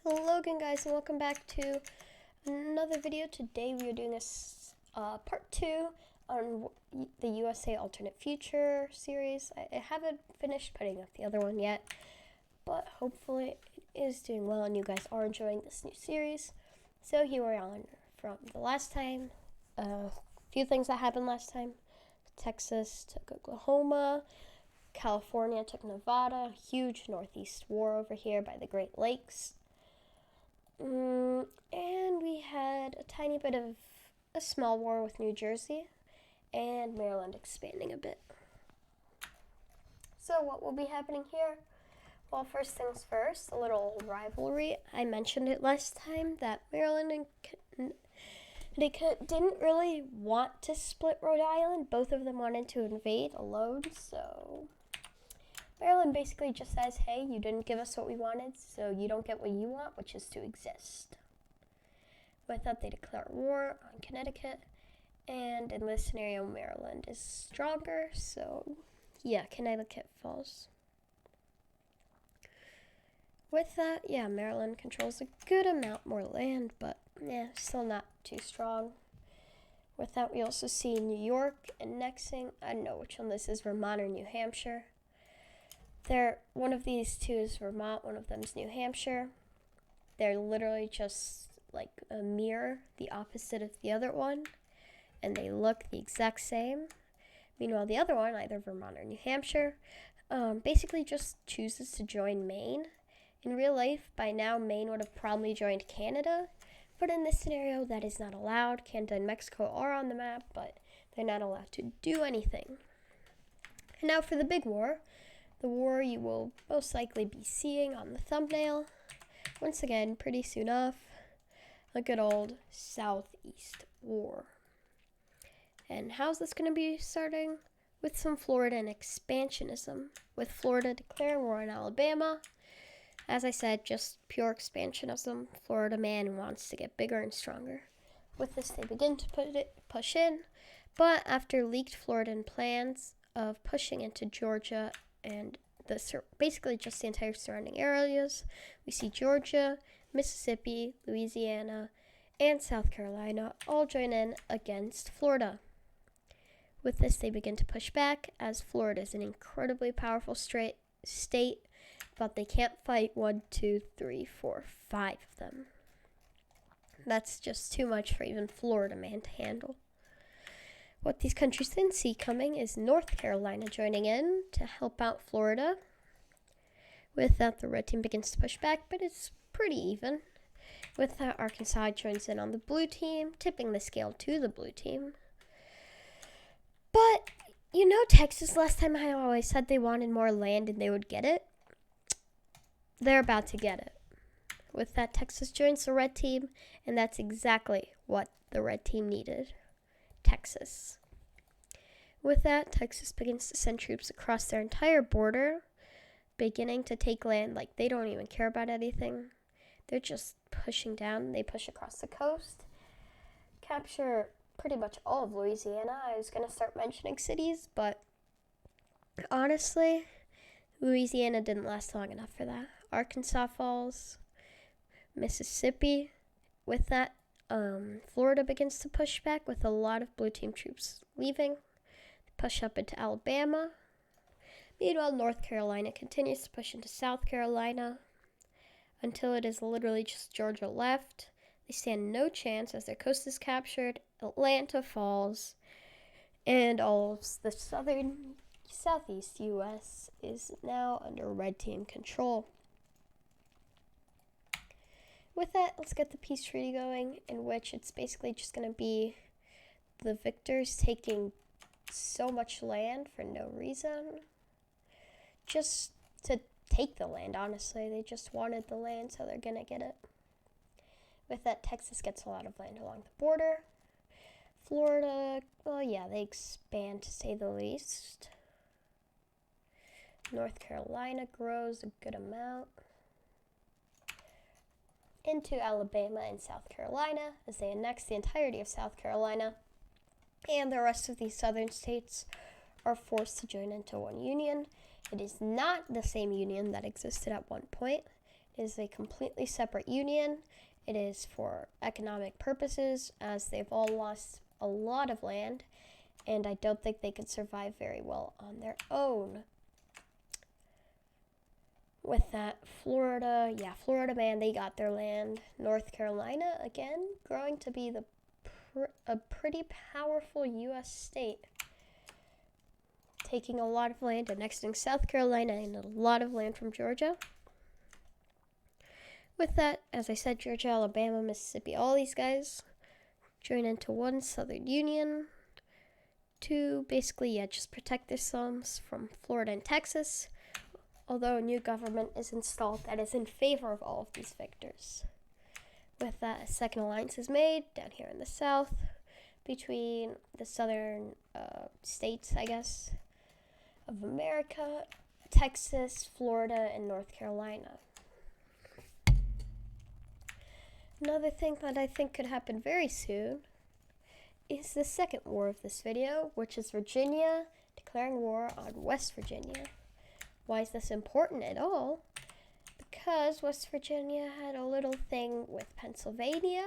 Hello again, guys, and welcome back to another video. Today we are doing a part 2 on the USA Alternate Future series. I haven't finished putting up the other one yet, but hopefully it is doing well and you guys are enjoying this new series. So here we are on from the last time. A few things that happened last time. Texas took Oklahoma. California took Nevada. Huge Northeast war over here by the Great Lakes. And we had a tiny bit of a small war with New Jersey and Maryland expanding a bit. So what will be happening here? Well, first things first, a little rivalry. I mentioned it last time that Maryland and Connecticut didn't really want to split Rhode Island. Both of them wanted to invade alone, so Maryland basically just says, hey, you didn't give us what we wanted, so you don't get what you want, which is to exist. With that, they declare war on Connecticut, and in this scenario, Maryland is stronger, so yeah, Connecticut falls. With that, yeah, Maryland controls a good amount more land, but yeah, still not too strong. With that, we also see New York annexing, I don't know which one this is, Vermont or New Hampshire. One of these two is Vermont, one of them is New Hampshire. They're literally just like a mirror, the opposite of the other one, and they look the exact same. Meanwhile, the other one, either Vermont or New Hampshire, basically just chooses to join Maine. In real life, by now, Maine would have probably joined Canada, but in this scenario, that is not allowed. Canada and Mexico are on the map, but they're not allowed to do anything. And now for the big war. The war you will most likely be seeing on the thumbnail. Once again, pretty soon off, a good old Southeast War. And how's this going to be starting? With some Florida and expansionism. With Florida declaring war on Alabama. As I said, just pure expansionism. Florida man wants to get bigger and stronger. With this, they begin to push in. But after leaked Floridan plans of pushing into Georgia and basically just the entire surrounding areas, we see Georgia, Mississippi, Louisiana, and South Carolina all join in against Florida. With this, they begin to push back, as Florida is an incredibly powerful state, but they can't fight 1, 2, 3, 4, 5 of them. That's just too much for even Florida man to handle. What these countries didn't see coming is North Carolina joining in to help out Florida. With that, the red team begins to push back, but it's pretty even. With that, Arkansas joins in on the blue team, tipping the scale to the blue team. But, you know, Texas, last time I always said they wanted more land and they would get it. They're about to get it. With that, Texas joins the red team, and that's exactly what the red team needed. Texas. With that, Texas begins to send troops across their entire border, beginning to take land like they don't even care about anything. They're just pushing down. They push across the coast, capture pretty much all of Louisiana. I was going to start mentioning cities, but honestly, Louisiana didn't last long enough for that. Arkansas falls, Mississippi. With that, Florida begins to push back with a lot of blue team troops leaving. They push up into Alabama. Meanwhile, North Carolina continues to push into South Carolina until it is literally just Georgia left. They stand no chance as their coast is captured, Atlanta falls, and all of the southeast U.S. is now under red team control. With that, let's get the peace treaty going, in which it's basically just going to be the victors taking so much land for no reason. Just to take the land, honestly. They just wanted the land, so they're going to get it. With that, Texas gets a lot of land along the border. Florida, well, yeah, they expand to say the least. North Carolina grows a good amount into Alabama and South Carolina as they annex the entirety of South Carolina, and the rest of these southern states are forced to join into one union. It is not the same union that existed at one point. It is a completely separate union. It is for economic purposes, as they've all lost a lot of land, and I don't think they could survive very well on their own. With that, Florida, man, they got their land. North Carolina, again, growing to be a pretty powerful U.S. state, taking a lot of land, annexing South Carolina and a lot of land from Georgia. With that, as I said, Georgia, Alabama, Mississippi, all these guys join into one Southern Union to basically, just protect themselves from Florida and Texas, although a new government is installed that is in favor of all of these victors. With that, a second alliance is made down here in the South between the southern states, I guess, of America, Texas, Florida, and North Carolina. Another thing that I think could happen very soon is the second war of this video, which is Virginia declaring war on West Virginia. Why is this important at all? Because West Virginia had a little thing with Pennsylvania,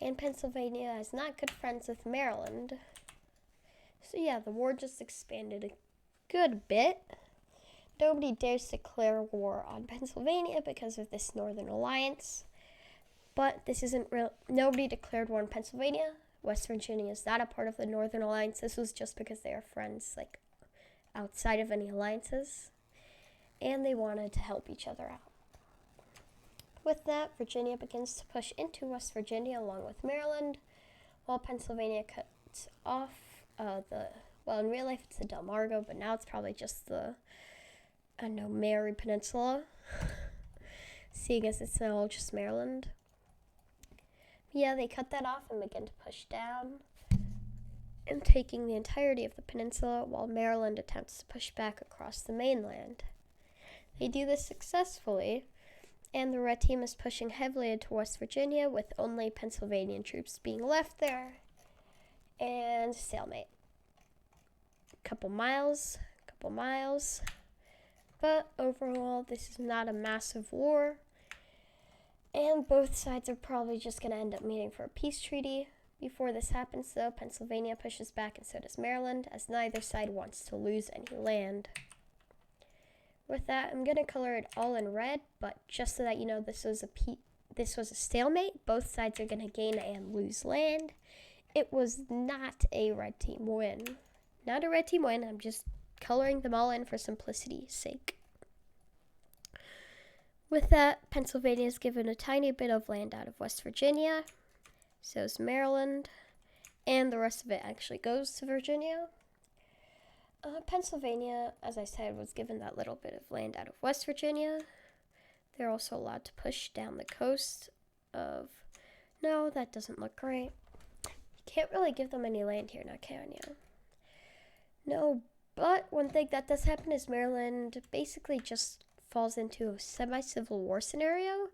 and Pennsylvania is not good friends with Maryland. So yeah, the war just expanded a good bit. Nobody dares declare war on Pennsylvania because of this Northern Alliance. But this isn't real. Nobody declared war on Pennsylvania. West Virginia is not a part of the Northern Alliance. This was just because they are friends, like, outside of any alliances. And they wanted to help each other out. With that, Virginia begins to push into West Virginia along with Maryland, while Pennsylvania cuts off in real life it's the Delmarva, but now it's probably just the, Mary Peninsula, seeing as it's all just Maryland. Yeah, they cut that off and begin to push down and taking the entirety of the peninsula, while Maryland attempts to push back across the mainland. They do this successfully, and the red team is pushing heavily into West Virginia, with only Pennsylvanian troops being left there, and stalemate. Couple miles, but overall this is not a massive war, and both sides are probably just going to end up meeting for a peace treaty. Before this happens, though, Pennsylvania pushes back, and so does Maryland, as neither side wants to lose any land. With that, I'm going to color it all in red, but just so that you know, this was a stalemate. Both sides are going to gain and lose land. It was not a red team win. Not a red team win. I'm just coloring them all in for simplicity's sake. With that, Pennsylvania is given a tiny bit of land out of West Virginia. So is Maryland. And the rest of it actually goes to Virginia. Pennsylvania, as I said, was given that little bit of land out of West Virginia. They're also allowed to push down the coast of... No, that doesn't look great. You can't really give them any land here now, can you? No, but one thing that does happen is Maryland basically just falls into a semi-civil war scenario,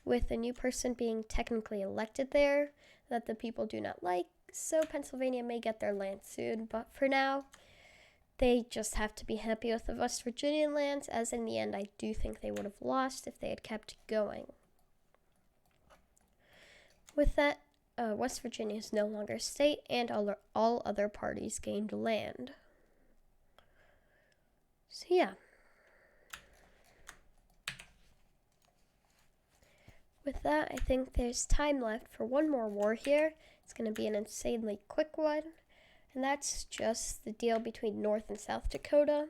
with a new person being technically elected there that the people do not like. So Pennsylvania may get their land soon, but for now, they just have to be happy with the West Virginian lands, as in the end, I do think they would have lost if they had kept going. With that, West Virginia is no longer a state, and all other parties gained land. So yeah. With that, I think there's time left for one more war here. It's going to be an insanely quick one. And that's just the deal between North and South Dakota,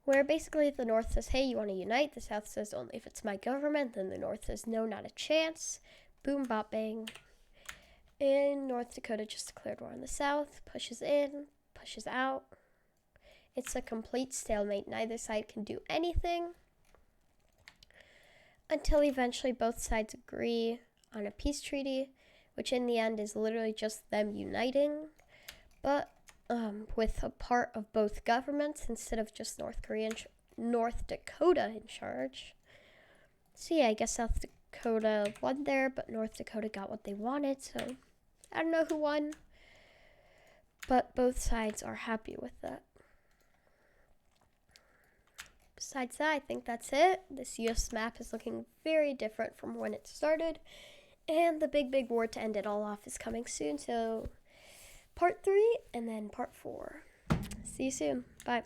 where basically the North says, hey, you want to unite? The South says, only if it's my government. Then the North says, no, not a chance. Boom, bop, bang. And North Dakota just declared war on the South, pushes in, pushes out. It's a complete stalemate. Neither side can do anything until eventually both sides agree on a peace treaty, which in the end is literally just them uniting, but with a part of both governments instead of just North Dakota in charge. So yeah, I guess South Dakota won there, but North Dakota got what they wanted, so I don't know who won, but both sides are happy with that. besides that, I think that's it. This US map is looking very different from when it started. And the big war to end it all off is coming soon. So part 3 and then part 4. See you soon. Bye.